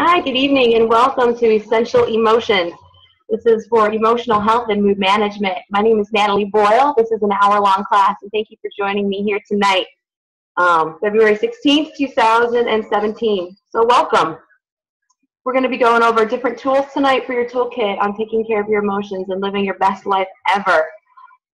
Hi, good evening, and welcome to Essential Emotions. This is for emotional health and mood management. My name is Natalie Boyle. This is an hour-long class, and thank you for joining me here tonight, February 16th, 2017. So welcome. We're going to be going over different tools tonight for your toolkit on taking care of your emotions and living your best life ever.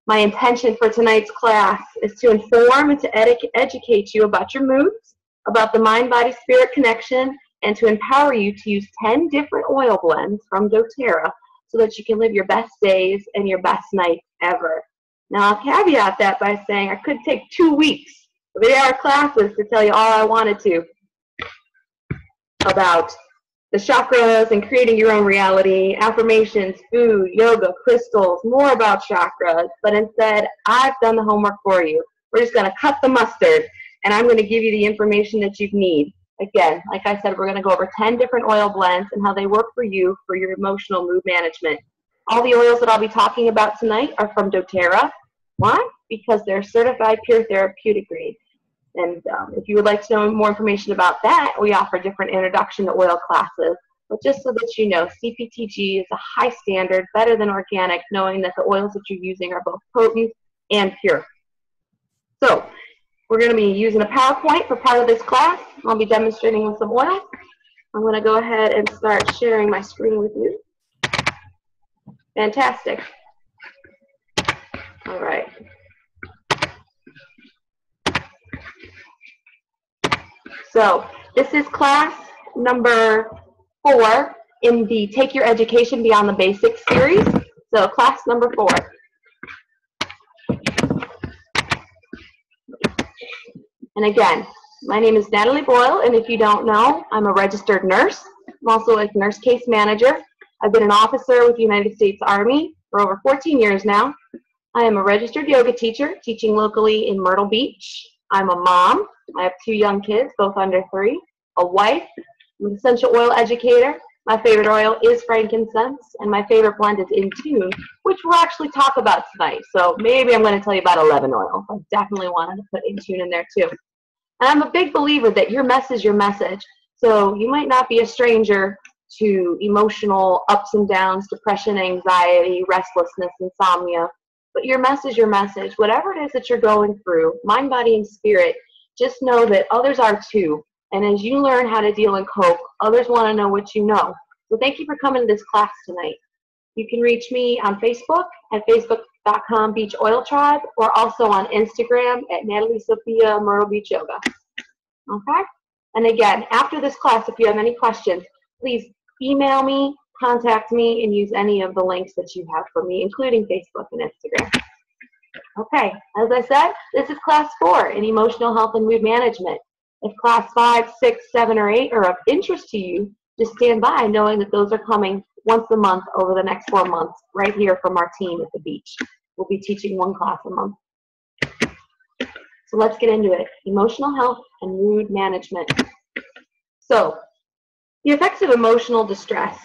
My intention for tonight's class is to inform and to educate you about your moods, about the mind-body-spirit connection, and to empower you to use 10 different oil blends from doTERRA so that you can live your best days and your best nights ever. Now, I'll caveat that by saying I could take 2 weeks of 8-hour classes to tell you all I wanted to about the chakras and creating your own reality, affirmations, food, yoga, crystals, more about chakras, but instead, I've done the homework for you. We're just going to cut the mustard, and I'm going to give you the information that you need. Again, like I said, we're going to go over 10 different oil blends and how they work for you for your emotional mood management. All the oils that I'll be talking about tonight are from doTERRA. Why? Because they're certified pure therapeutic grade. And if you would like to know more information about that, we offer different introduction to oil classes. But just so that you know, CPTG is a high standard, better than organic, knowing that the oils that you're using are both potent and pure. So, we're going to be using a PowerPoint for part of this class. I'll be demonstrating with some oils. I'm going to go ahead and start sharing my screen with you. Fantastic. All right. So this is class number 4 in the Take Your Education Beyond the Basics series. So class number 4. And again, my name is Natalie Boyle, and if you don't know, I'm a registered nurse. I'm also a nurse case manager. I've been an officer with the United States Army for over 14 years now. I am a registered yoga teacher, teaching locally in Myrtle Beach. I'm a mom. I have 2 young kids, both under 3. A wife. I'm an essential oil educator. My favorite oil is frankincense, and my favorite blend is InTune, which we'll actually talk about tonight. So maybe I'm going to tell you about 11 oils. I definitely wanted to put InTune in there too. And I'm a big believer that your mess is your message. So you might not be a stranger to emotional ups and downs, depression, anxiety, restlessness, insomnia, but your mess is your message. Whatever it is that you're going through, mind, body, and spirit, just know that others are too. And as you learn how to deal and cope, others want to know what you know. So thank you for coming to this class tonight. You can reach me on Facebook at facebook.com Beach Oil Tribe, or also on Instagram at Natalie Sophia Myrtle Beach Yoga. Okay? And again, after this class, if you have any questions, please email me, contact me, and use any of the links that you have for me, including Facebook and Instagram. Okay, as I said, this is class 4 in emotional health and mood management. If class 5, 6, 7, or 8 are of interest to you, just stand by knowing that those are coming once a month over the next 4 months right here from our team at the beach. We'll be teaching 1 class a month. So let's get into it. Emotional health and mood management. So, the effects of emotional distress.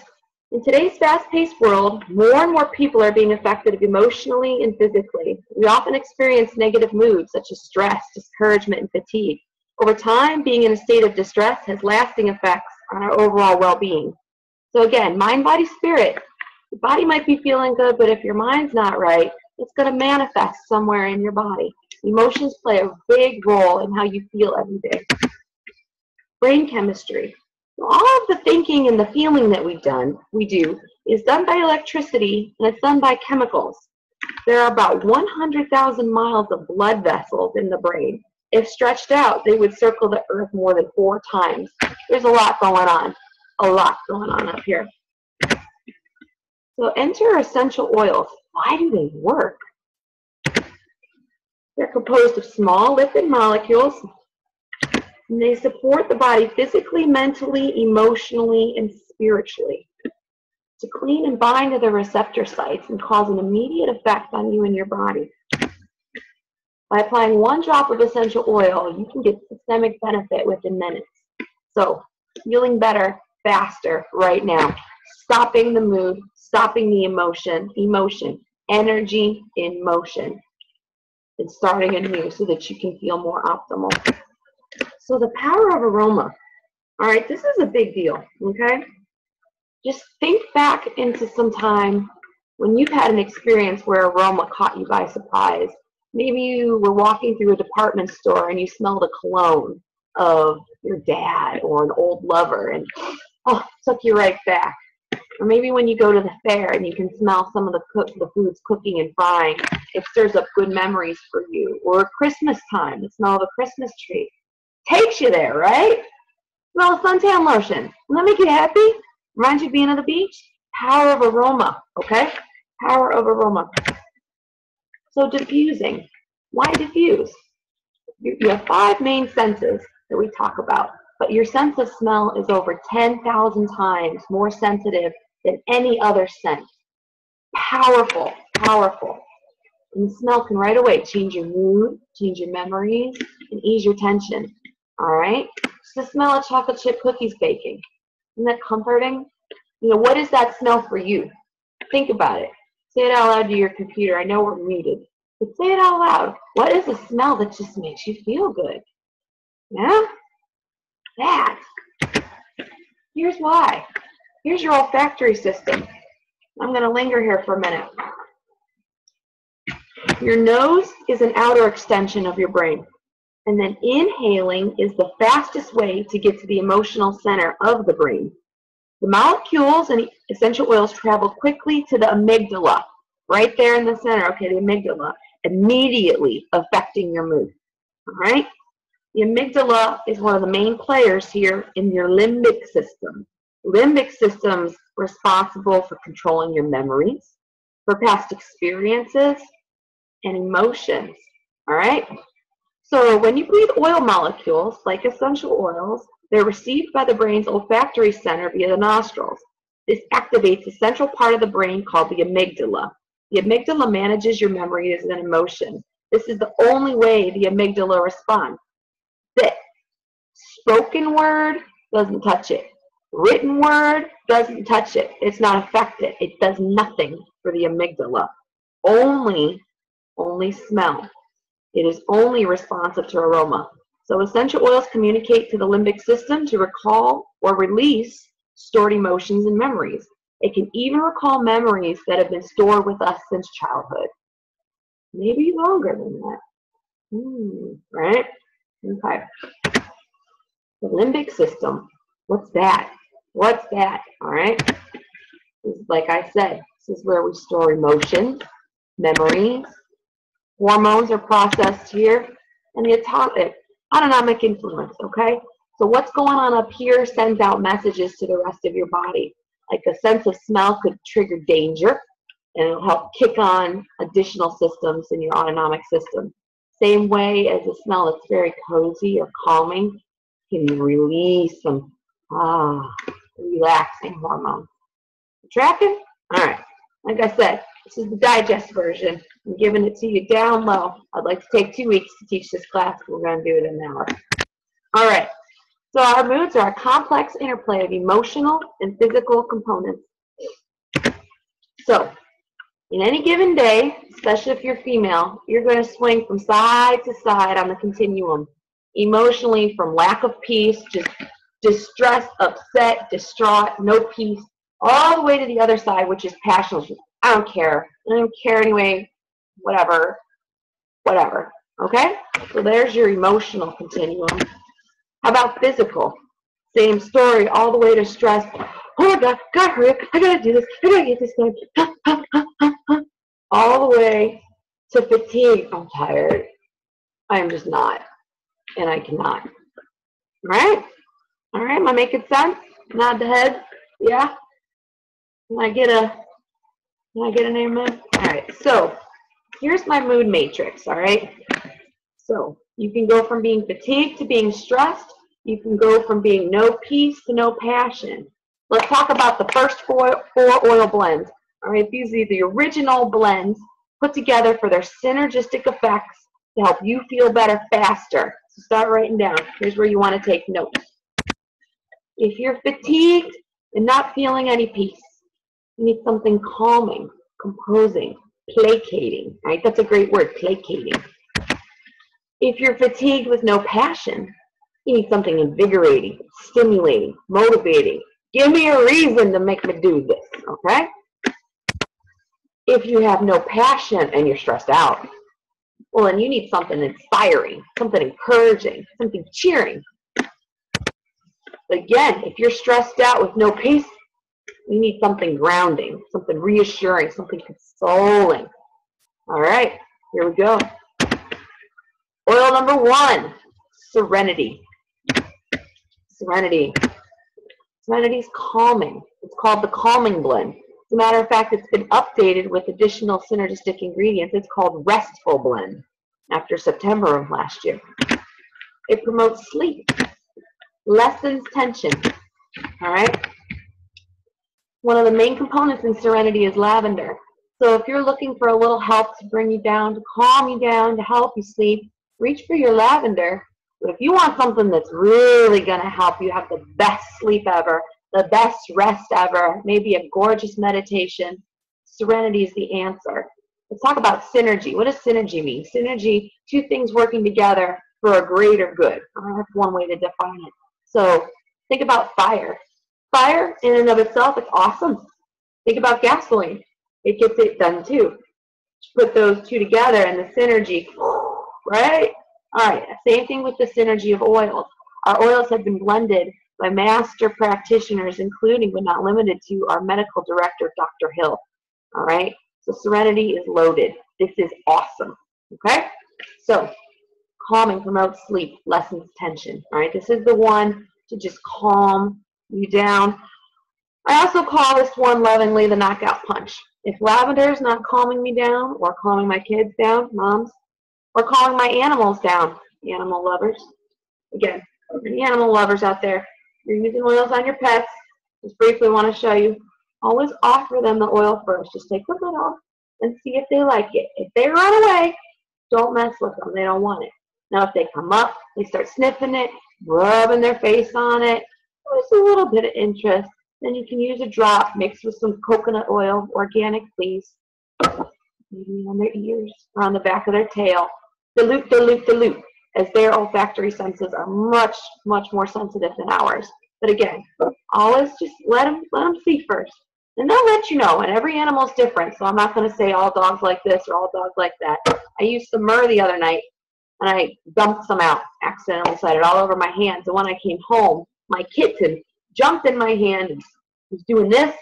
In today's fast-paced world, more and more people are being affected emotionally and physically. We often experience negative moods such as stress, discouragement, and fatigue. Over time, being in a state of distress has lasting effects on our overall well-being. So again, mind, body, spirit. The body might be feeling good, but if your mind's not right, it's going to manifest somewhere in your body. Emotions play a big role in how you feel every day. Brain chemistry. All of the thinking and the feeling that we do is done by electricity, and it's done by chemicals. There are about 100,000 miles of blood vessels in the brain. If stretched out, they would circle the earth more than 4 times. There's a lot going on up here. So enter essential oils. Why do they work? They're composed of small lipid molecules, and they support the body physically, mentally, emotionally, and spiritually to clean and bind to the receptor sites and cause an immediate effect on you and your body. By applying 1 drop of essential oil, you can get systemic benefit within minutes. So, feeling better faster right now. Stopping the mood, stopping the emotion, energy in motion. And starting anew so that you can feel more optimal. So the power of aroma. All right, this is a big deal, okay? Just think back into some time when you've had an experience where aroma caught you by surprise. Maybe you were walking through a department store and you smelled a cologne of your dad or an old lover and took you right back. Or maybe when you go to the fair and you can smell some of the foods cooking and frying, it stirs up good memories for you. Or Christmas time, the smell of a Christmas tree. Takes you there, right? Smell of suntan lotion. Will that make you happy? Reminds you of being on the beach? Power of aroma, okay? Power of aroma. So diffusing. Why diffuse? You have 5 main senses that we talk about, but your sense of smell is over 10,000 times more sensitive than any other sense. Powerful, powerful. And the smell can right away change your mood, change your memories, and ease your tension. All right? It's the smell of chocolate chip cookies baking. Isn't that comforting? You know, what is that smell for you? Think about it. Say it out loud to your computer. I know we're muted. But say it out loud. What is a smell that just makes you feel good? Yeah? That. Here's why. Here's your olfactory system. I'm going to linger here for a minute. Your nose is an outer extension of your brain. And then inhaling is the fastest way to get to the emotional center of the brain. The molecules and essential oils travel quickly to the amygdala, right there in the center, okay, the amygdala, immediately affecting your mood, all right? The amygdala is one of the main players here in your limbic system. Limbic system's responsible for controlling your memories, for past experiences, and emotions, all right? So when you breathe oil molecules, like essential oils, they're received by the brain's olfactory center via the nostrils. This activates a central part of the brain called the amygdala. The amygdala manages your memories and emotions. This is the only way the amygdala responds. The spoken word doesn't touch it. Written word doesn't touch it. It's not affected. It does nothing for the amygdala. Only smell. It is only responsive to aroma. So essential oils communicate to the limbic system to recall or release stored emotions and memories. It can even recall memories that have been stored with us since childhood. Maybe longer than that. Right? Okay. The limbic system, what's that? What's that? All right? Like I said, this is where we store emotions, memories. Hormones are processed here, and the autonomic influence, okay? So what's going on up here sends out messages to the rest of your body. Like a sense of smell could trigger danger, and it'll help kick on additional systems in your autonomic system. Same way as a smell that's very cozy or calming can release some relaxing hormones. Tracking? All right. Like I said, this is the digest version. I'm giving it to you down low. I'd like to take 2 weeks to teach this class. We're going to do it in an hour. All right. So our moods are a complex interplay of emotional and physical components. So in any given day, especially if you're female, you're going to swing from side to side on the continuum. Emotionally, from lack of peace, just distress, upset, distraught, no peace, all the way to the other side, which is passionate. I don't care. I don't care anyway. Whatever. Okay? So there's your emotional continuum. How about physical? Same story, all the way to stress. Oh my God, gotta hurry up. I gotta do this. I gotta get this done. All the way to fatigue. I'm tired. I am just not. And I cannot. Right? All right, am I making sense? Nod the head. Yeah? Can I get an amen? All right, so here's my mood matrix, all right? So you can go from being fatigued to being stressed. You can go from being no peace to no passion. Let's talk about the first four oil blends. All right, these are the original blends put together for their synergistic effects to help you feel better faster. So start writing down. Here's where you want to take notes. If you're fatigued and not feeling any peace, you need something calming, composing, placating, right? That's a great word, placating. If you're fatigued with no passion, You need something invigorating, stimulating, motivating. Give me a reason to make me do this, okay? If you have no passion and you're stressed out, well, then you need something inspiring, something encouraging, something cheering. Again, if you're stressed out with no peace, you need something grounding, something reassuring, something consoling. All right, here we go. Oil number 1, Serenity. Serenity. Serenity is calming. It's called the Calming Blend. As a matter of fact, it's been updated with additional synergistic ingredients. It's called Restful Blend after September of last year. It promotes sleep, lessens tension. All right. One of the main components in Serenity is lavender. So if you're looking for a little help to bring you down, to calm you down, to help you sleep, reach for your lavender. But if you want something that's really going to help you have the best sleep ever, the best rest ever, maybe a gorgeous meditation, Serenity is the answer. Let's talk about synergy. What does synergy mean? Synergy, two things working together for a greater good. That's one way to define it. So think about fire. Fire in and of itself is awesome. Think about gasoline. It gets it done too. Put those two together and the synergy, right? All right, same thing with the synergy of oils. Our oils have been blended by master practitioners, including but not limited to our medical director, Dr. Hill. All right, so Serenity is loaded. This is awesome, okay? So calming promotes sleep, lessens tension. All right, this is the one to just calm you down. I also call this one lovingly the knockout punch. If lavender is not calming me down or calming my kids down, moms, or calming my animals down, animal lovers. Again, any animal lovers out there, you're using oils on your pets, just briefly want to show you, always offer them the oil first. Just take the lid off and see if they like it. If they run away, don't mess with them. They don't want it. Now, if they come up, they start sniffing it, rubbing their face on it, just a little bit of interest, then you can use a drop mixed with some coconut oil, organic, please, maybe on their ears or on the back of their tail. Dilute, dilute, dilute, as their olfactory senses are much, much more sensitive than ours. But again, always just let them see first. And they'll let you know, and every animal is different, so I'm not going to say all dogs like this or all dogs like that. I used some myrrh the other night, and I dumped some out, accidentally set it all over my hands, and when I came home, my kitten jumped in my hand and was doing this,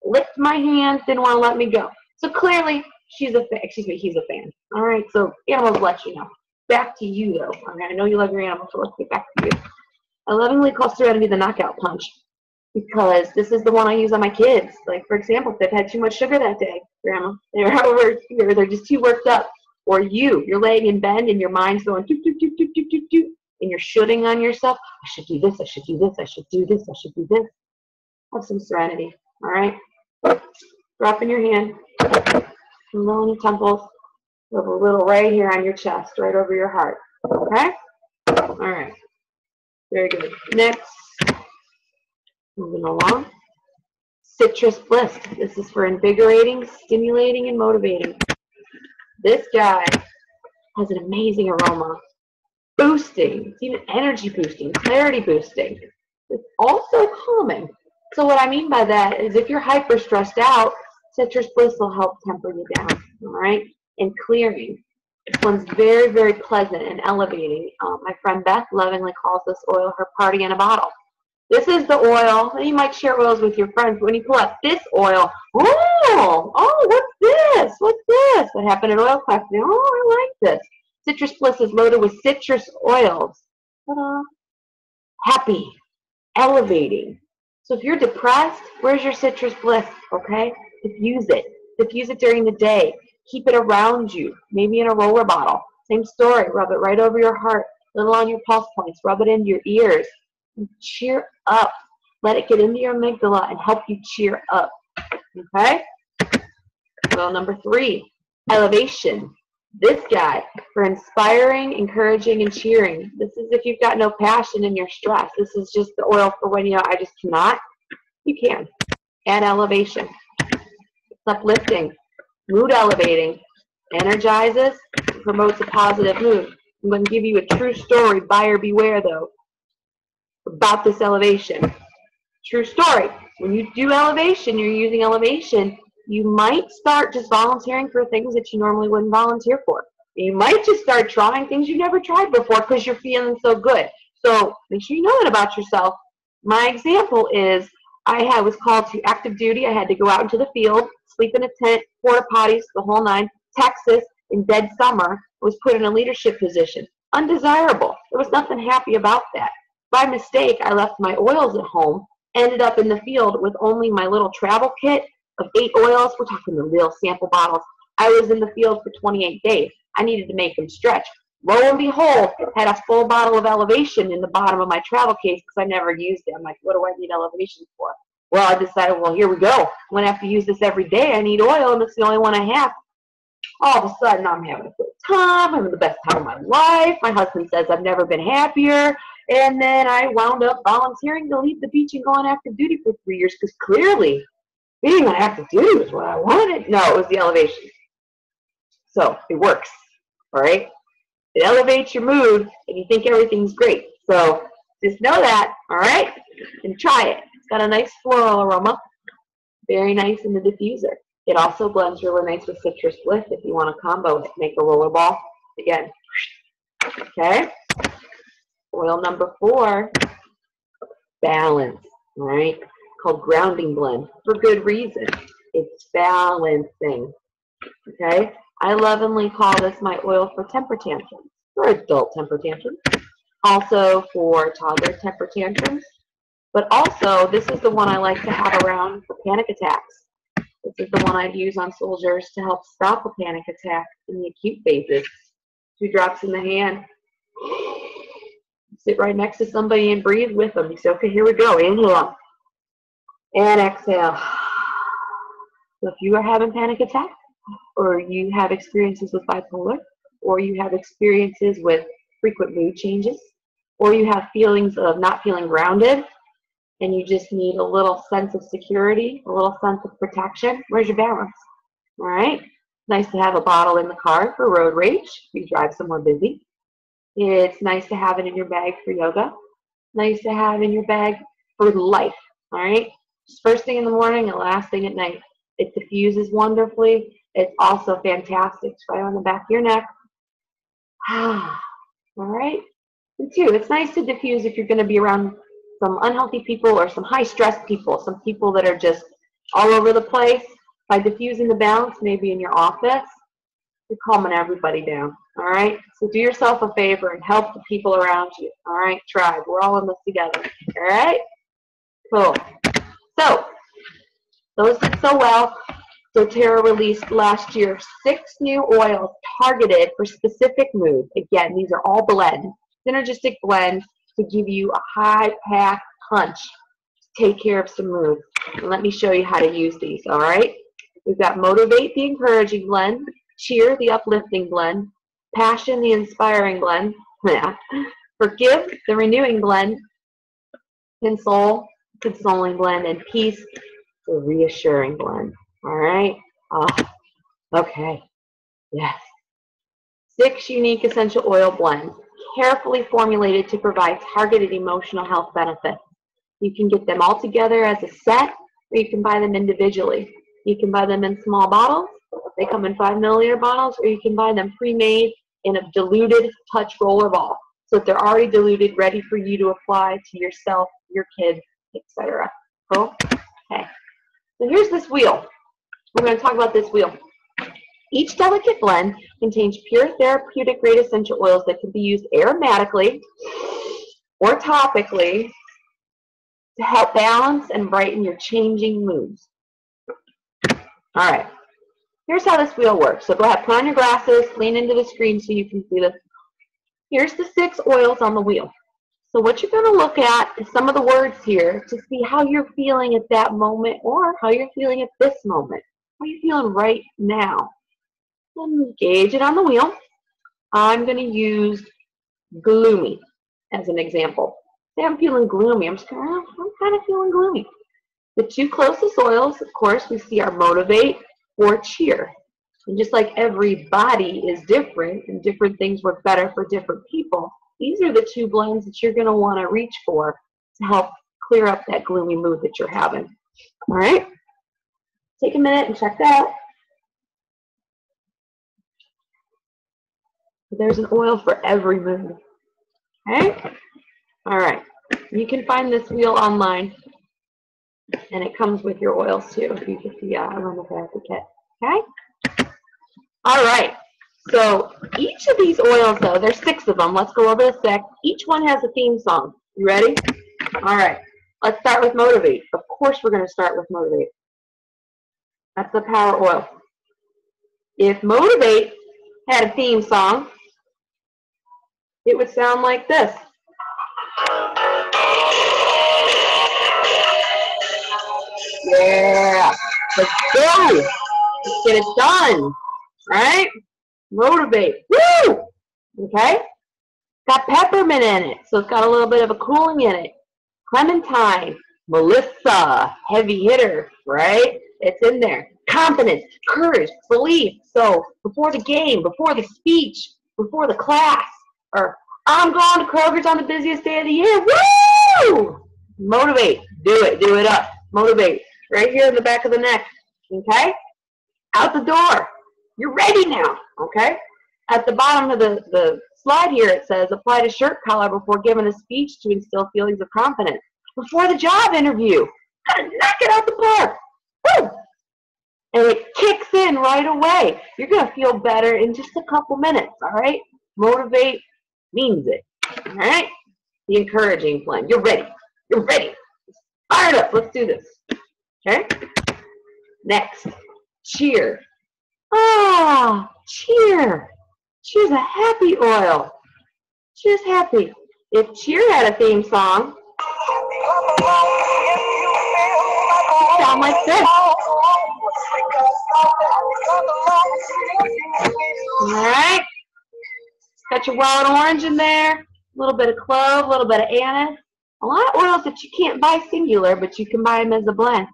licked my hand, didn't want to let me go. So clearly, he's a fan. All right, so animals let you know. Back to you, though. All right, I know you love your animals, so let's get back to you. I lovingly call Serenity the knockout punch because this is the one I use on my kids. Like, for example, if they've had too much sugar that day, Grandma, they're over here, they're just too worked up. Or you're laying in bed and your mind's going doop, doop, doop, doop, doop, doop, doop, and you're shooting on yourself. I should do this, I should do this, I should do this, I should do this. Have some Serenity, all right? Drop in your hand, low on your temples, with a little right here on your chest, right over your heart, okay? All right, very good. Next, moving along, Citrus Bliss. This is for invigorating, stimulating, and motivating. This guy has an amazing aroma, boosting, it's even energy boosting, clarity boosting. It's also calming. So what I mean by that is if you're hyper stressed out, Citrus Bliss will help temper you down, all right? And clearing. This one's very, very pleasant and elevating. My friend Beth lovingly calls this oil her party in a bottle. This is the oil, and you might share oils with your friends, but when you pull out this oil, oh, what's this? What's this? What happened at oil class? Oh, I like this. Citrus Bliss is loaded with citrus oils. Ta-da. Happy, elevating. So if you're depressed, where's your Citrus Bliss, okay? Diffuse it. Diffuse it during the day. Keep it around you, maybe in a roller bottle. Same story. Rub it right over your heart, a little on your pulse points. Rub it into your ears. And cheer up. Let it get into your amygdala and help you cheer up, okay? Well, number 3, elevation. This guy, for inspiring, encouraging, and cheering. This is if you've got no passion and you're stressed. This is just the oil for when, I just cannot. You can. Add elevation. It's uplifting, mood elevating, energizes, promotes a positive mood. I'm going to give you a true story, buyer beware, though. about this elevation. True story. When you do elevation, you're using elevation, you might start just volunteering for things that you normally wouldn't volunteer for. You might just start trying things you never tried before because you're feeling so good. So make sure you know that about yourself. My example is I was called to active duty. I had to go out into the field, sleep in a tent, porta potties, the whole nine. Texas, in dead summer, was put in a leadership position. Undesirable. There was nothing happy about that. By mistake, I left my oils at home, ended up in the field with only my little travel kit of 8 oils. We're talking the real sample bottles. I was in the field for 28 days. I needed to make them stretch. Lo and behold, had a full bottle of elevation in the bottom of my travel case because I never used it. I'm like, what do I need elevation for? Well, I decided, well, here we go. I'm going to have to use this every day. I need oil, and it's the only one I have. All of a sudden, I'm having a good time. I'm having the best time of my life. My husband says I've never been happier. And then I wound up volunteering to leave the beach and go on active duty for 3 years because clearly being on active duty was what I wanted. No, it was the elevation. So it works, all right? It elevates your mood and you think everything's great. So just know that, all right? And try it. It's got a nice floral aroma. Very nice in the diffuser. It also blends really nice with citrus bliss if you want to combo it. Make a rollerball. Again, okay? Oil number 4, balance, all right? Called grounding blend for good reason. It's balancing, okay? I lovingly call this my oil for temper tantrums, for adult temper tantrums, also for toddler temper tantrums, but also this is the one I like to have around for panic attacks. This is the one I'd use on soldiers to help stop a panic attack in the acute phases. 2 drops in the hand. Sit right next to somebody and breathe with them. You say, okay, here we go. Inhale and exhale. So if you are having panic attacks, or you have experiences with bipolar, or you have experiences with frequent mood changes, or you have feelings of not feeling grounded, and you just need a little sense of security, a little sense of protection, where's your balance? All right? Nice to have a bottle in the car for road rage if you drive somewhere busy. It's nice to have it in your bag for yoga. Nice to have in your bag for life, all right? Just first thing in the morning and last thing at night. It diffuses wonderfully. It's also fantastic. It's right on the back of your neck. All right? And 2, it's nice to diffuse if you're going to be around some unhealthy people or some high-stress people, some people that are just all over the place. By diffusing the balance, maybe in your office, you're calming everybody down, all right? So do yourself a favor and help the people around you, all right? Tribe, we're all in this together, all right? Cool. So, those did so well. doTERRA released last year 6 new oils targeted for specific moods. Again, these are all blends, synergistic blends to give you a high-pack punch to take care of some moods. And let me show you how to use these, all right? We've got Motivate, the encouraging blend, Cheer, the uplifting blend, Passion, the inspiring blend, Forgive, the renewing blend, Console, consoling blend, and Peace, the reassuring blend. All right? Okay. Yes. 6 unique essential oil blends, carefully formulated to provide targeted emotional health benefits. You can get them all together as a set, or you can buy them individually. You can buy them in small bottles. They come in 5 milliliter bottles, or you can buy them pre-made in a diluted touch roller ball. So if they're already diluted, ready for you to apply to yourself, your kids, etc. Cool? Okay. So here's this wheel. We're going to talk about this wheel. Each delicate blend contains pure therapeutic grade essential oils that can be used aromatically or topically to help balance and brighten your changing moods. All right. Here's how this wheel works. So go ahead, put on your glasses, lean into the screen so you can see this. Here's the 6 oils on the wheel. So what you're going to look at is some of the words here to see how you're feeling at that moment or how you're feeling at this moment. How are you feeling right now? And gauge it on the wheel. I'm going to use gloomy as an example. Say I'm feeling gloomy. I'm kind of feeling gloomy. The 2 closest oils, of course, we see are Motivate or Cheer. And just like every body is different and different things work better for different people, these are the 2 blends that you're going to want to reach for to help clear up that gloomy mood that you're having. All right? Take a minute and check that out. There's an oil for every mood. Okay? All right. You can find this wheel online, and it comes with your oils too if you get the Aromatherapy kit. Okay? All right. So each of these oils, though, there's 6 of them. Let's go over the 6. Each one has a theme song. You ready? All right. Let's start with Motivate. Of course we're going to start with Motivate. That's the power oil. If Motivate had a theme song, it would sound like this. Yeah. Let's go. Let's get it done. Right? Motivate. Woo! Okay? Got peppermint in it, so it's got a little bit of a cooling in it. Clementine, Melissa, heavy hitter, right? It's in there. Confidence, courage, belief. So before the game, before the speech, before the class, or I'm going to Kroger's on the busiest day of the year. Woo! Motivate. Do it. Do it up. Motivate. Right here in the back of the neck. Okay? Out the door. You're ready now. Okay? At the bottom of the slide here, it says, apply to shirt collar before giving a speech to instill feelings of confidence. Before the job interview. Gotta knock it out the park. Woo! And it kicks in right away. You're going to feel better in just a couple minutes, all right? Motivate means it, all right? The encouraging blend. You're ready. You're ready. Fired up. Let's do this, okay? Next, cheer. Ah, cheer. Cheer's a happy oil. Cheer's happy. If cheer had a theme song, it would sound like this. Alright. Got your wild orange in there, a little bit of clove, a little bit of anise. A lot of oils that you can't buy singular, but you can buy them as a blend.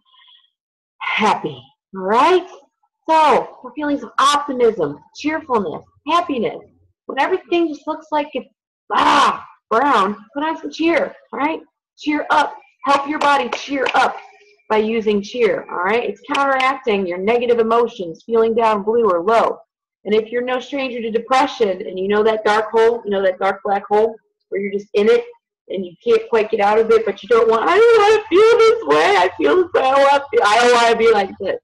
Happy. Alright? So, for feelings of optimism, cheerfulness, happiness, when everything just looks like it's brown, put on some cheer. Alright? Cheer up. Help your body cheer up by using cheer. Alright? It's counteracting your negative emotions, feeling down, blue, or low. And if you're no stranger to depression and you know that dark hole, you know that dark black hole where you're just in it and you can't quite get out of it, but you don't want, I don't want to feel this way. I feel this way. I don't want to be like this.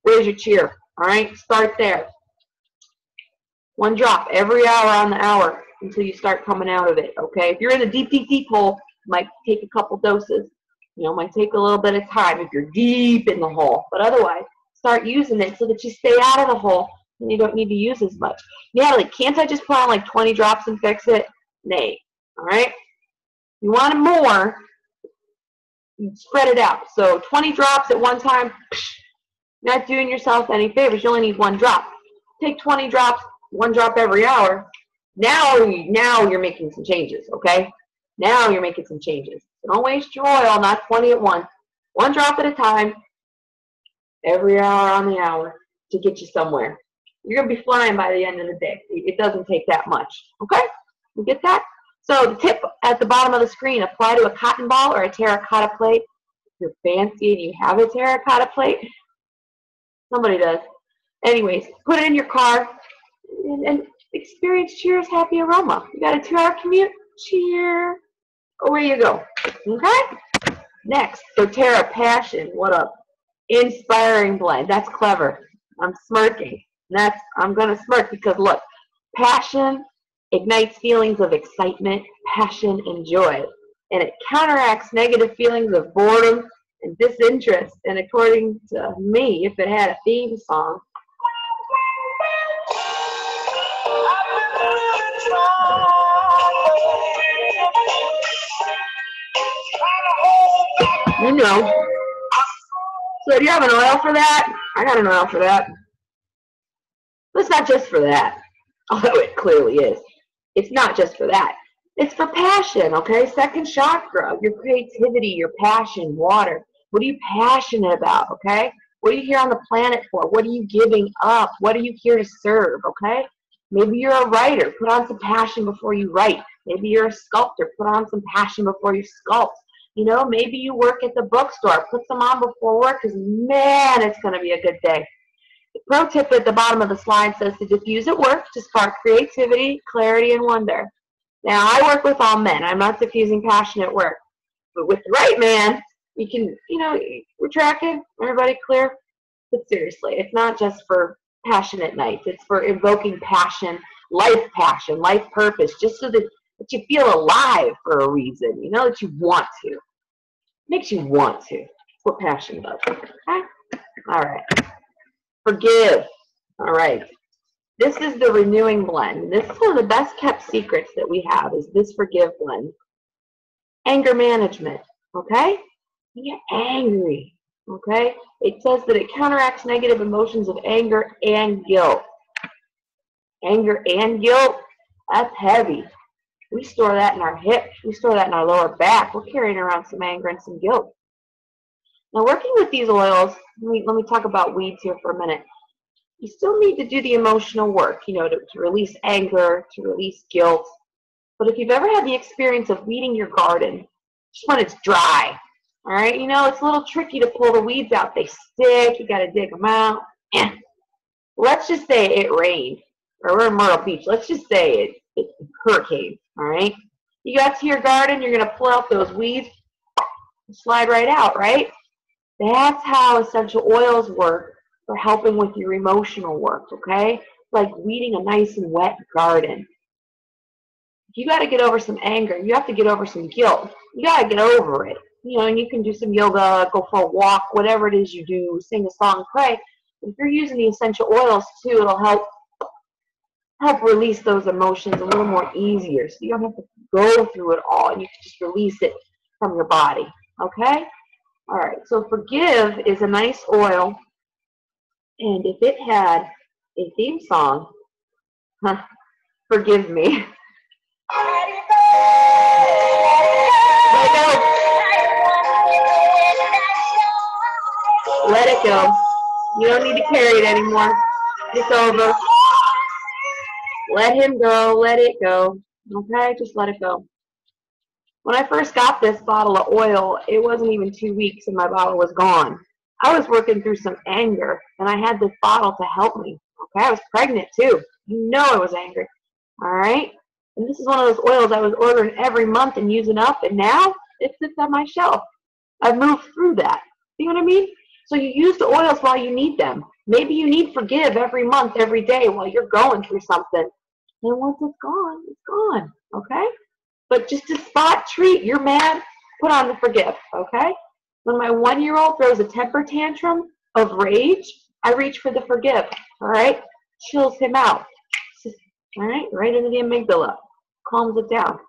Where's your cheer? All right, start there. 1 drop every hour on the hour until you start coming out of it. Okay, if you're in a deep, deep, deep hole, it might take a couple doses. You know, it might take a little bit of time if you're deep in the hole. But otherwise, start using it so that you stay out of the hole and you don't need to use as much. Natalie, can't I just put on like 20 drops and fix it? Nay. All right. You want it more, you spread it out. So 20 drops at one time, not doing yourself any favors. You only need 1 drop. Take 20 drops, 1 drop every hour. Now you're making some changes, okay? Now you're making some changes. So don't waste your oil, not 20 at once. 1 drop at a time, every hour on the hour to get you somewhere. You're going to be flying by the end of the day. It doesn't take that much, okay? You get that? So the tip at the bottom of the screen, apply to a cotton ball or a terracotta plate. If you're fancy and you have a terracotta plate, somebody does. Anyways, put it in your car and experience Cheer's happy aroma. You got a 2-hour commute? Cheer. Away you go. Okay? Next, doTERRA Passion. What up? Inspiring blend. That's clever. I'm smirking. I'm going to smirk because look, passion ignites feelings of excitement, passion, and joy. And it counteracts negative feelings of boredom and disinterest. And according to me, if it had a theme song, you know. So do you have an oil for that? I got an oil for that. But it's not just for that, although it clearly is. It's not just for that. It's for passion, okay? Second chakra, your creativity, your passion, water. What are you passionate about, okay? What are you here on the planet for? What are you giving up? What are you here to serve, okay? Maybe you're a writer. Put on some passion before you write. Maybe you're a sculptor. Put on some passion before you sculpt. You know, maybe you work at the bookstore. Put some on before work because, man, it's going to be a good day. The pro tip at the bottom of the slide says to diffuse at work to spark creativity, clarity, and wonder. Now, I work with all men. I'm not diffusing passion at work. But with the right man, you can, you know, we're tracking. Everybody clear? But seriously, it's not just for passionate nights. It's for invoking passion, life purpose, just so that you feel alive for a reason, you know, that you want to. It makes you want to. That's what passion does. Okay? All right. Forgive. All right. This is the renewing blend. This is one of the best kept secrets that we have is this forgive blend. Anger management. Okay? You get angry. Okay? It says that it counteracts negative emotions of anger and guilt. Anger and guilt, that's heavy. We store that in our hips. We store that in our lower back. We're carrying around some anger and some guilt. Now, working with these oils, let me talk about weeds here for a minute. You still need to do the emotional work, you know, to release anger, to release guilt. But if you've ever had the experience of weeding your garden, just when it's dry, all right, you know, it's a little tricky to pull the weeds out. They stick. You got to dig them out. Let's just say it rained, or we're in Myrtle Beach. Let's just say it's a hurricane, all right? You got to your garden, you're going to pull out those weeds, slide right out, right? That's how essential oils work for helping with your emotional work, okay? Like weeding a nice and wet garden. You got to get over some anger. You have to get over some guilt. You got to get over it. You know, and you can do some yoga, go for a walk, whatever it is you do, sing a song, pray. If you're using the essential oils too, it'll help release those emotions a little more easier. So you don't have to go through it all, and you can just release it from your body, okay? All right, so Forgive is a nice oil, and if it had a theme song, forgive me. Let go. Let it go. You don't need to carry it anymore. It's over. Let him go. Let it go. Okay? Just let it go. When I first got this bottle of oil, it wasn't even 2 weeks and my bottle was gone. I was working through some anger, and I had this bottle to help me. Okay? I was pregnant, too. You know I was angry. All right? And this is one of those oils I was ordering every month and using up, and now it sits on my shelf. I've moved through that. You know what I mean? So you use the oils while you need them. Maybe you need Forgive every month, every day while you're going through something. And once it's gone, okay? But just a spot treat, you're mad, put on the Forgive, okay? When my 1-year-old throws a temper tantrum of rage, I reach for the Forgive, all right? Chills him out, all right into the amygdala, calms it down,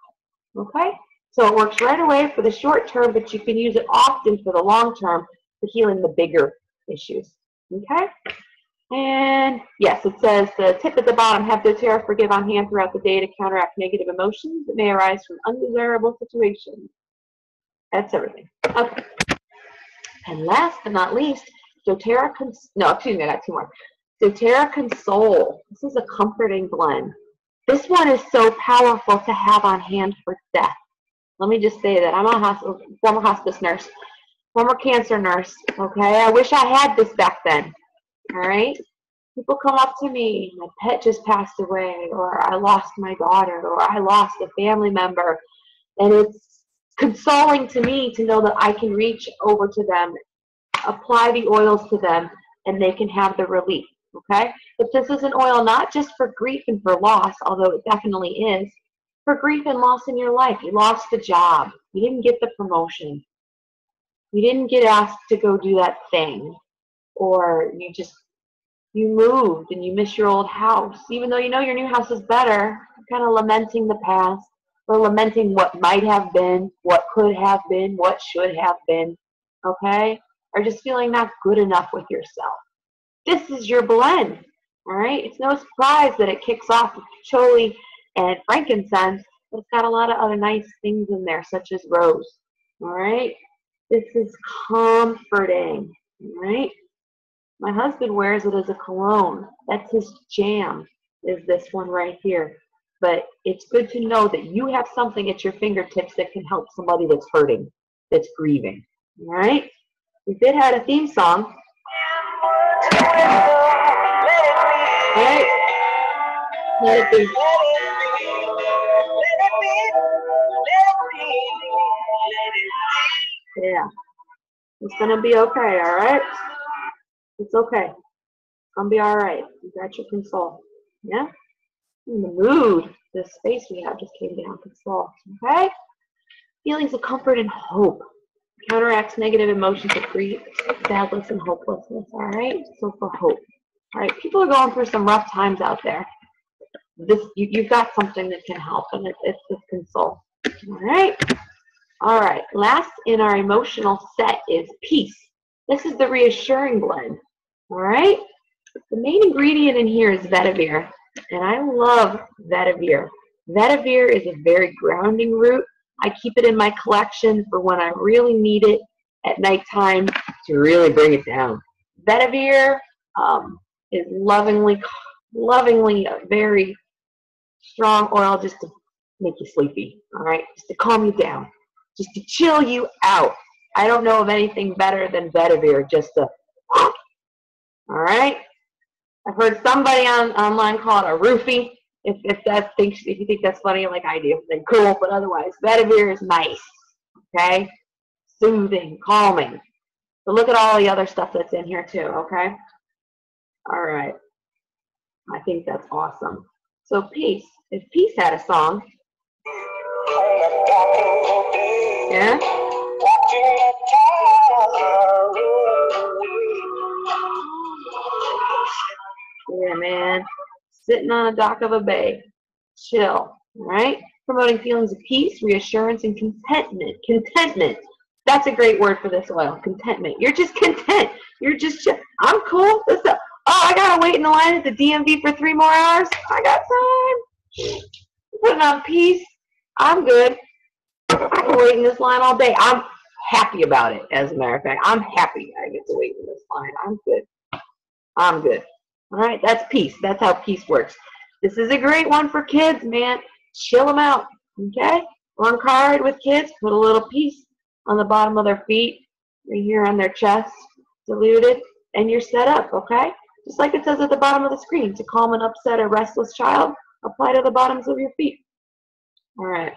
okay? So it works right away for the short term, but you can use it often for the long term for healing the bigger issues, okay? And yes, it says the tip at the bottom, have doTERRA Forgive on hand throughout the day to counteract negative emotions that may arise from undesirable situations. That's everything. Okay. And last but not least, doTERRA, I got 2 more. doTERRA Console. This is a comforting blend. This one is so powerful to have on hand for death. Let me just say that I'm a former hospice nurse, former cancer nurse, okay? I wish I had this back then, all right? People come up to me, my pet just passed away, or I lost my daughter, or I lost a family member, and it's consoling to me to know that I can reach over to them, apply the oils to them, and they can have the relief, okay? But this is an oil not just for grief and for loss, although it definitely is, for grief and loss in your life. You lost the job. You didn't get the promotion. You didn't get asked to go do that thing. Or you moved and you miss your old house. Even though you know your new house is better, you're kind of lamenting the past, or lamenting what might have been, what could have been, what should have been, okay? Or just feeling not good enough with yourself. This is your blend, all right? It's no surprise that it kicks off with patchouli and frankincense, but it's got a lot of other nice things in there, such as rose, all right? This is comforting, all right? My husband wears it as a cologne. That's his jam, is this one right here. But it's good to know that you have something at your fingertips that can help somebody that's hurting, that's grieving. All right? If it had a theme song, all right? Let it be. Yeah. It's going to be okay, all right? It's okay. It's going to be all right. You got your control. Yeah? In the mood, the space we have just came down. Control. Okay? Feelings of comfort and hope. Counteracts negative emotions of grief, sadness, and hopelessness. All right? So for hope. All right? People are going through some rough times out there. You've got something that can help, and it's this console. All right? All right, last in our emotional set is Peace. This is the Reassuring Blend. All right? The main ingredient in here is vetiver, and I love vetiver. Vetiver is a very grounding root. I keep it in my collection for when I really need it at nighttime to really bring it down. Vetiver is lovingly a very strong oil just to make you sleepy, all right? Just to calm you down, just to chill you out. I don't know of anything better than vetiver, just to, all right? I've heard somebody online call it a roofie. If you think that's funny like I do, then cool, but otherwise, vetiver is nice, okay? Soothing, calming. So look at all the other stuff that's in here too, okay? All right. I think that's awesome. So Peace, if Peace had a song, yeah? Yeah, man. Sitting on the dock of a bay. Chill, right? Promoting feelings of peace, reassurance, and contentment. Contentment. That's a great word for this oil. Contentment. You're just content. You're just chill. I'm cool. I gotta wait in the line at the DMV for 3 more hours. I got time. Putting on Peace. I'm good. I can wait in this line all day. I'm happy about it, as a matter of fact. I'm happy I get to wait in this line. I'm good. I'm good. All right, that's Peace. That's how Peace works. This is a great one for kids, man. Chill them out, okay? On card with kids, put a little Peace on the bottom of their feet, right here on their chest, diluted, and you're set up, okay? Just like it says at the bottom of the screen, to calm an upset or restless child, apply to the bottoms of your feet. All right.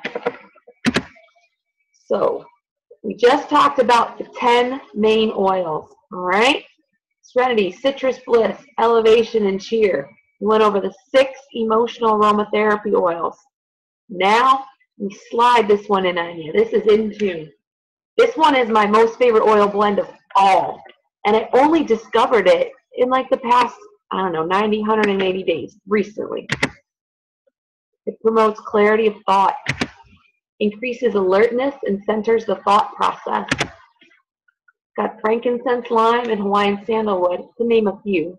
So we just talked about the 10 main oils, all right? Serenity, Citrus, Bliss, Elevation, and Cheer. We went over the 6 emotional aromatherapy oils. Now we slide this one in on you. This is InTune. This one is my most favorite oil blend of all. And I only discovered it in like the past, 90, 180 days, recently. It promotes clarity of thought, increases alertness, and centers the thought process. Got frankincense, lime, and Hawaiian sandalwood, to name a few,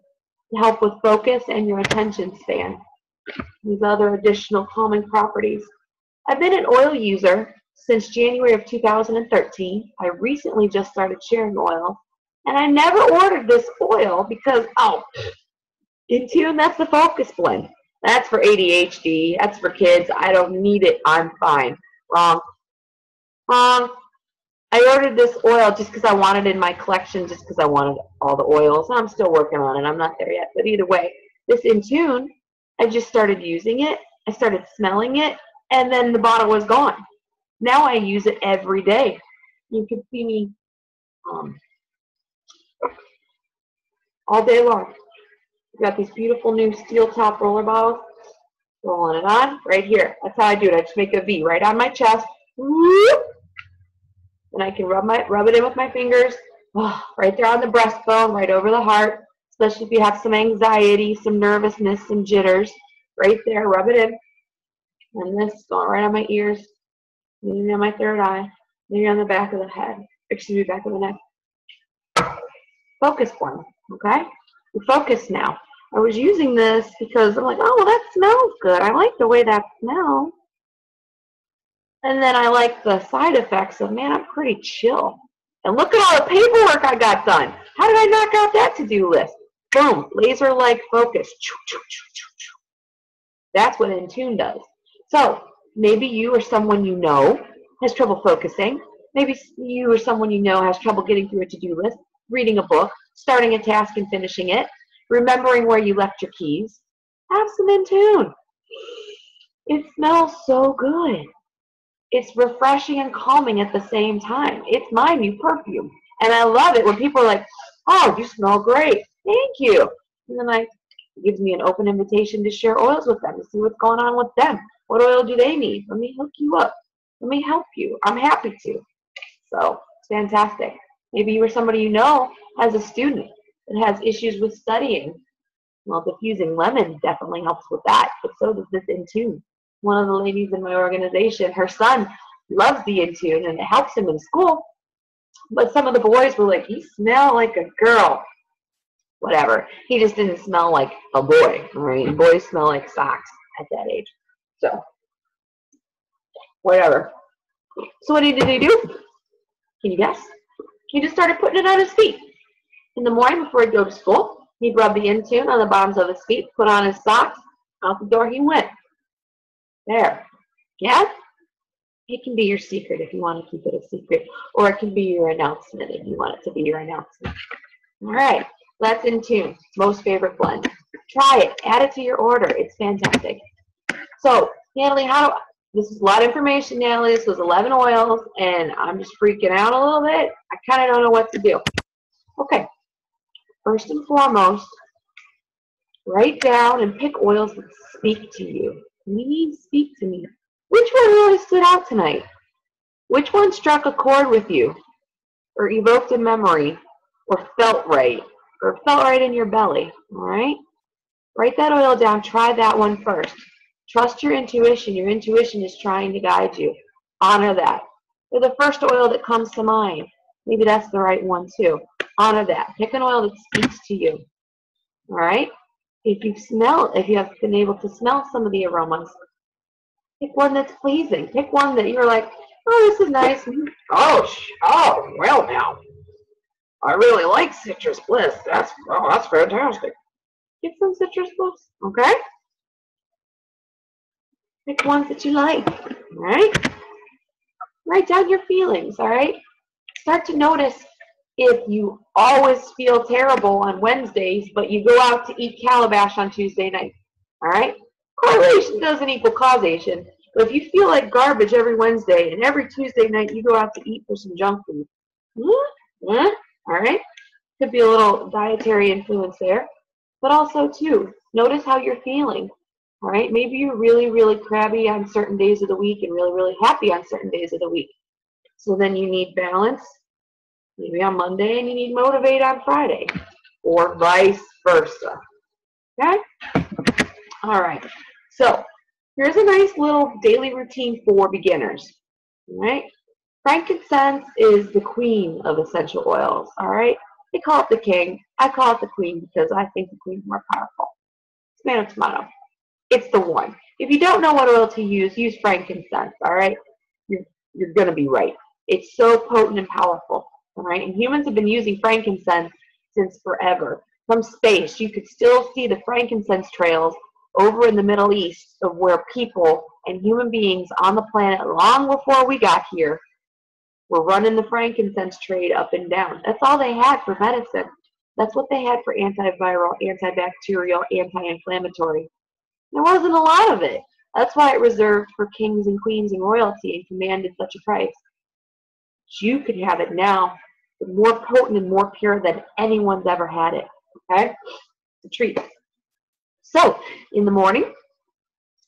to help with focus and your attention span. These other additional calming properties. I've been an oil user since January of 2013. I recently just started sharing oil, and I never ordered this oil because, InTune, that's the focus blend. That's for ADHD. That's for kids. I don't need it. I'm fine. Wrong. I ordered this oil just because I wanted it in my collection, just because I wanted all the oils. I'm still working on it. I'm not there yet. But either way, this InTune, I just started using it. I started smelling it, and then the bottle was gone. Now I use it every day. You can see me all day long. I've got these beautiful new steel top roller bottles. Rolling it on right here. That's how I do it. I just make a V right on my chest. Whoop. And I can rub it in with my fingers, right there on the breastbone, right over the heart, especially if you have some anxiety, some nervousness, some jitters. Right there, rub it in. And this going right on my ears, maybe on my third eye, maybe on the back of the head, back of the neck. Focus one, okay? You focus now. I was using this because I'm like, oh, well, that smells good. I like the way that smells. And then I like the side effects of, man, I'm pretty chill. And look at all the paperwork I got done. How did I knock out that to-do list? Boom, laser-like focus. That's what InTune does. So maybe you or someone you know has trouble focusing. Maybe you or someone you know has trouble getting through a to-do list, reading a book, starting a task and finishing it, remembering where you left your keys. Have some InTune. It smells so good. It's refreshing and calming at the same time. It's my new perfume. And I love it when people are like, oh, you smell great. Thank you. And then it gives me an open invitation to share oils with them, to see what's going on with them. What oil do they need? Let me hook you up. Let me help you. I'm happy to. So it's fantastic. Maybe you or somebody you know has a student that has issues with studying. Well, diffusing lemon definitely helps with that, but so does this InTune. One of the ladies in my organization, her son loves the InTune and it helps him in school. But some of the boys were like, you smell like a girl. Whatever. He just didn't smell like a boy. Right? Boys smell like socks at that age. So, whatever. So what did he do? Can you guess? He just started putting it on his feet. In the morning before he'd go to school, he'd rub the InTune on the bottoms of his feet, put on his socks, out the door he went. There. Yeah? It can be your secret if you want to keep it a secret, or it can be your announcement if you want it to be your announcement. All right, let's InTune. Most favorite blend. Try it. Add it to your order. It's fantastic. So, Natalie, this is a lot of information, Natalie. This was 11 oils, and I'm just freaking out a little bit. I kind of don't know what to do. Okay. First and foremost, write down and pick oils that speak to you. We need speak to me. Which one really stood out tonight? Which one struck a chord with you, or evoked a memory, or felt right in your belly? All right? Write that oil down. Try that one first. Trust your intuition. Your intuition is trying to guide you. Honor that. Or the first oil that comes to mind. Maybe that's the right one too. Honor that. Pick an oil that speaks to you. All right? If you have been able to smell some of the aromas, pick one that's pleasing. Pick one that you're like, oh, this is nice. Oh, well now. I really like Citrus Bliss. That's fantastic. Get some Citrus Bliss, okay? Pick ones that you like, all right? Write down your feelings, all right? Start to notice if you always feel terrible on Wednesdays, but you go out to eat calabash on Tuesday night, all right? Correlation doesn't equal causation, but if you feel like garbage every Wednesday and every Tuesday night you go out to eat for some junk food, all right? Could be a little dietary influence there, but also, too, notice how you're feeling, all right? Maybe you're really, really crabby on certain days of the week and really, really happy on certain days of the week. So then you need balance, maybe on Monday, and you need motivate on Friday, or vice versa, okay? All right, so here's a nice little daily routine for beginners, all right? Frankincense is the queen of essential oils, all right? They call it the king. I call it the queen because I think the queen's more powerful. Tomato, tomato. It's the one. If you don't know what oil to use frankincense, all right? You're going to be right. It's so potent and powerful, all right? And humans have been using frankincense since forever. From space, you could still see the frankincense trails over in the Middle East of where people and human beings on the planet long before we got here were running the frankincense trade up and down. That's all they had for medicine. That's what they had for antiviral, antibacterial, anti-inflammatory. There wasn't a lot of it. That's why it reserved for kings and queens and royalty and commanded such a price. But you could have it now, more potent and more pure than anyone's ever had it. Okay? It's a treat. So, in the morning,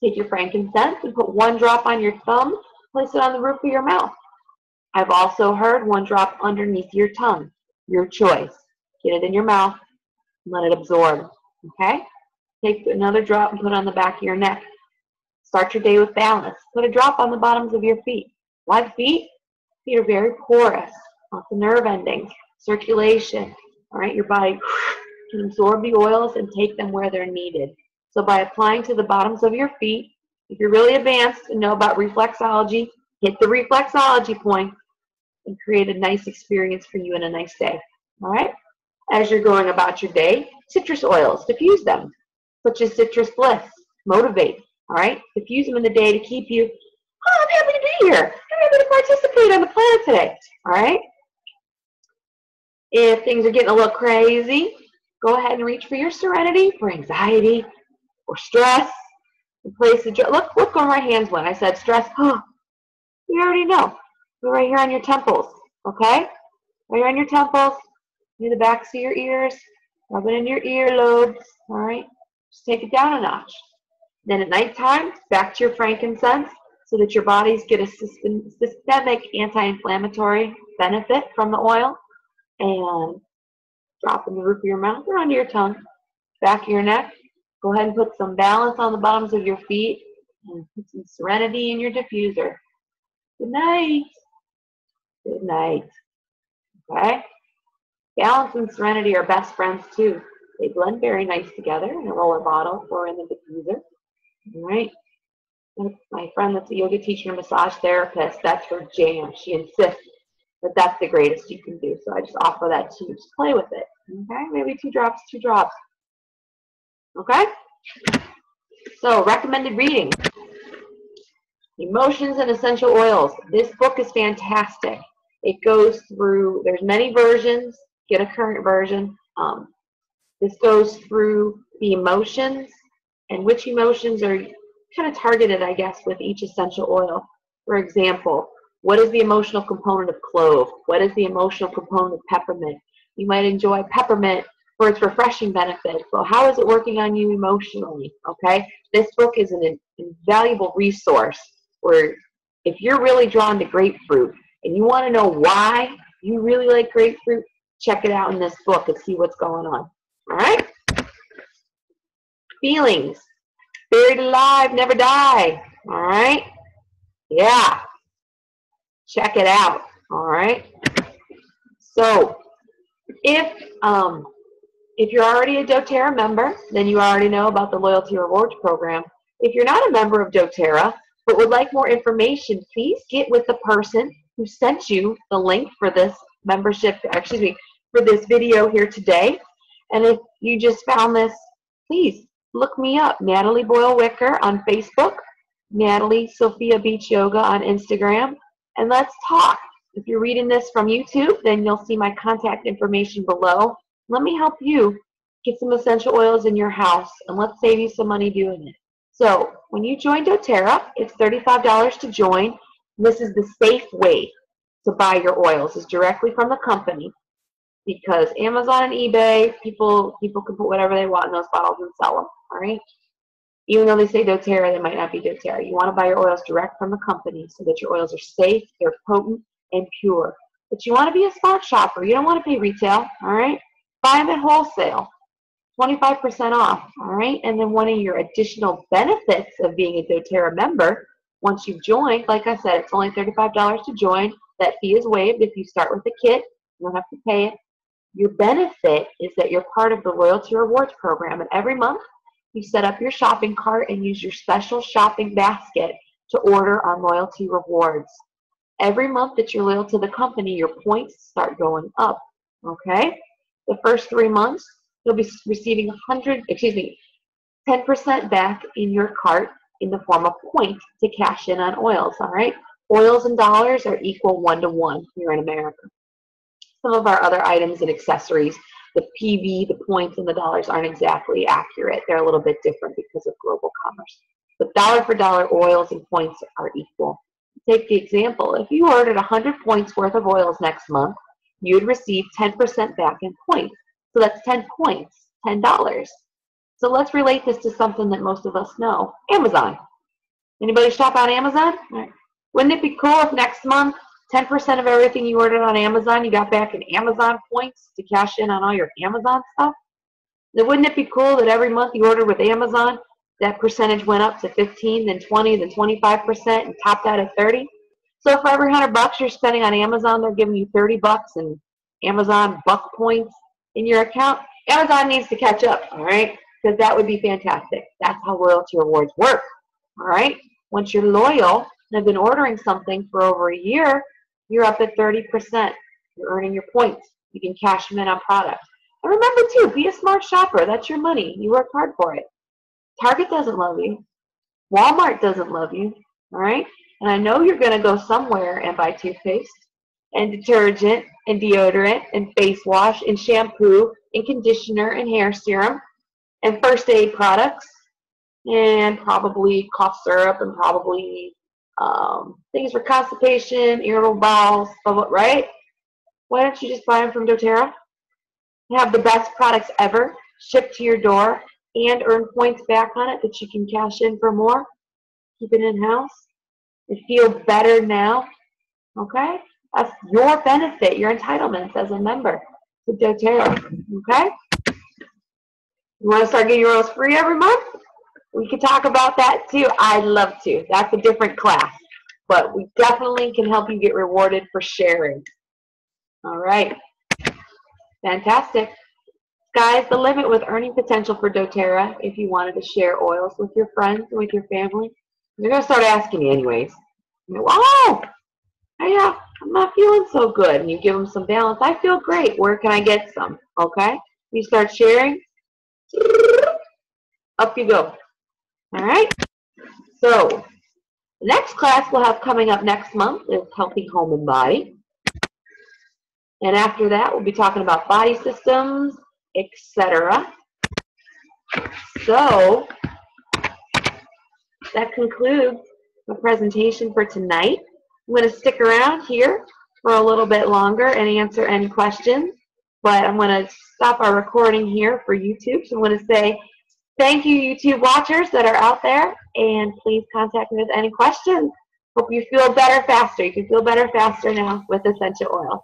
take your frankincense and put 1 drop on your thumb, place it on the roof of your mouth. I've also heard 1 drop underneath your tongue. Your choice. Get it in your mouth and let it absorb. Okay? Take another drop and put it on the back of your neck. Start your day with balance. Put a drop on the bottoms of your feet. Why the feet? Feet are very porous. Lots of nerve endings, circulation. All right? Your body can absorb the oils and take them where they're needed. So by applying to the bottoms of your feet, if you're really advanced and know about reflexology, hit the reflexology point and create a nice experience for you and a nice day. All right? As you're going about your day, citrus oils, diffuse them, such as Citrus Bliss, motivate. All right? Diffuse them in the day to keep you, oh, I'm happy to be here. you're able to participate on the planet today. All right? If things are getting a little crazy, go ahead and reach for your Serenity for anxiety or stress. Place the look where my hands went. I said stress. Oh, you already know. Go right here on your temples. Okay? Right here on your temples, near the backs of your ears, rub it in your earlobes. All right? Just take it down a notch. Then at nighttime, back to your frankincense so that your bodies get a systemic anti-inflammatory benefit from the oil. And drop in the roof of your mouth or under your tongue, back of your neck. Go ahead and put some balance on the bottoms of your feet and put some Serenity in your diffuser. Good night. Good night. Okay? Balance and Serenity are best friends too. They blend very nice together in a roller bottle or in the diffuser. All right? My friend that's a yoga teacher and massage therapist, that's her jam. She insists that that's the greatest you can do. So I just offer that to you. Just play with it. Okay? Maybe 2 drops, 2 drops. Okay? So, recommended reading. Emotions and Essential Oils. This book is fantastic. It goes through, there's many versions. Get a current version. This goes through the emotions and which emotions are kind of targeted, I guess, with each essential oil. For example, what is the emotional component of clove? What is the emotional component of peppermint? You might enjoy peppermint for its refreshing benefits. Well, how is it working on you emotionally? Okay? This book is an invaluable resource where if you're really drawn to grapefruit and you want to know why you really like grapefruit, check it out in this book and see what's going on. All right? Feelings. Buried alive, never die. All right? Yeah. Check it out. All right? So, if you're already a doTERRA member, then you already know about the Loyalty Rewards Program. If you're not a member of doTERRA, but would like more information, please get with the person who sent you the link for this membership, for this video here today. And if you just found this, please look me up, Natalie Boyle Wicker on Facebook, Natalie Sophia Beach Yoga on Instagram, and let's talk. If you're reading this from YouTube, then you'll see my contact information below. Let me help you get some essential oils in your house, and let's save you some money doing it. So when you join doTERRA, it's $35 to join. This is the safe way to buy your oils, is directly from the company, because Amazon and eBay, people can put whatever they want in those bottles and sell them. All right. Even though they say doTERRA, they might not be doTERRA. You want to buy your oils direct from the company so that your oils are safe, they're potent, and pure. But you want to be a smart shopper. You don't want to pay retail. All right. Buy them at wholesale, 25% off, all right? And then one of your additional benefits of being a doTERRA member, once you've joined, like I said, it's only $35 to join. That fee is waived if you start with a kit. You don't have to pay it. Your benefit is that you're part of the Loyalty Rewards Program, and every month you set up your shopping cart and use your special shopping basket to order on Loyalty Rewards. Every month that you're loyal to the company, your points start going up, okay? The first 3 months, you'll be receiving 10% back in your cart in the form of points to cash in on oils, all right? Oils and dollars are equal 1-to-1 here in America. Some of our other items and accessories, the PV, the points, and the dollars aren't exactly accurate. They're a little bit different because of global commerce. But dollar for dollar, oils and points are equal. Take the example. If you ordered 100 points worth of oils next month, you'd receive 10% back in points. So that's 10 points, $10. So let's relate this to something that most of us know, Amazon. Anybody shop on Amazon? Right. Wouldn't it be cool if next month, 10% of everything you ordered on Amazon, you got back in Amazon points to cash in on all your Amazon stuff? Then wouldn't it be cool that every month you ordered with Amazon, that percentage went up to 15, then 20, then 25%, and topped out at 30? So for every $100 you're spending on Amazon, they're giving you $30 in Amazon buck points in your account. Amazon needs to catch up, all right? Because that would be fantastic. That's how loyalty rewards work, all right? Once you're loyal and have been ordering something for over a year, you're up at 30%. You're earning your points. You can cash them in on products. And remember, too, be a smart shopper. That's your money. You work hard for it. Target doesn't love you. Walmart doesn't love you, all right? And I know you're going to go somewhere and buy toothpaste and detergent and deodorant and face wash and shampoo and conditioner and hair serum and first aid products and probably cough syrup and probably things for constipation, irritable bowels, right? Why don't you just buy them from doTERRA? Have the best products ever shipped to your door and earn points back on it that you can cash in for more. Keep it in-house. And feel better now, okay? That's your benefit, your entitlements as a member to doTERRA, okay? You want to start getting your oils free every month? We could talk about that too. I'd love to. That's a different class. But we definitely can help you get rewarded for sharing. All right. Fantastic. Sky's the limit with earning potential for doTERRA if you wanted to share oils with your friends and with your family. They're going to start asking you anyways. You know, oh, yeah, I'm not feeling so good. And you give them some balance. I feel great. Where can I get some? Okay? You start sharing. Up you go. All right? So, the next class we'll have coming up next month is Healthy Home and Body. And after that, we'll be talking about body systems, etc. So, that concludes the presentation for tonight. I'm going to stick around here for a little bit longer and answer any questions. But I'm going to stop our recording here for YouTube. So I'm going to say thank you, YouTube watchers that are out there. And please contact me with any questions. Hope you feel better faster. You can feel better faster now with essential oil.